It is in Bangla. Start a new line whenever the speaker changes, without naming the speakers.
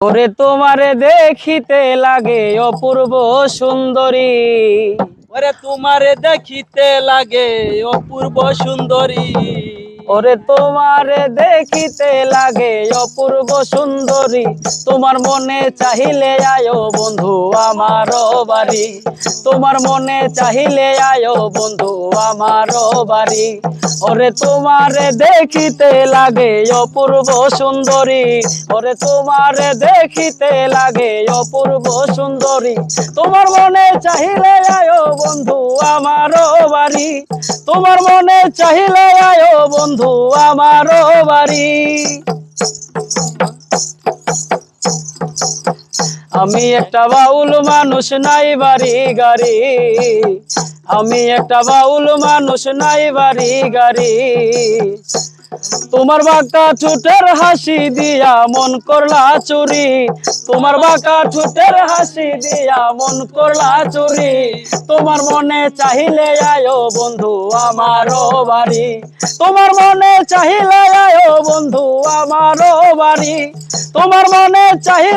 ওরে তোমারে দেখিতে লাগে অপূর্ব সুন্দরী।
ওরে তোমারে দেখিতে লাগে অপূর্ব সুন্দরী।
ওরে তোমারে দেখিতে লাগে অপূর্ব সুন্দরী। তোমার মনে চাহিলে আয়ো বন্ধু আমার বাড়ি। তোমার মনে চাহিলে আয়ো বন্ধু আমার বাড়ি। ওরে তোমারে দেখিতে লাগে অপূর্ব সুন্দরী। ওরে তোমারে দেখিতে লাগে অপূর্ব সুন্দরী। তোমার মনে চাহিলে আয়ো বন্ধু আমার বাড়ি। তোমার মনে চাহিলে আয়ো বন্ধু আমার বাড়ি। আমি একটা বাউল মানুষ, নাই বাড়ি গাড়ি। আমি একটা বাউল মানুষ, নাই বাড়ি গাড়ি। তোমার বাঁকা ঠোঁটের হাসি দিয়া মন করলা চুরি। তোমার বাঁকা ঠোঁটের হাসি দিয়া মন করলা চুরি। তোমার মনে চাহিলে আয়ো বন্ধু আমার বাড়ি। তোমার মনে চাহিলে আয়ো বন্ধু আমার বাড়ি। তোমার মনে চাহিলে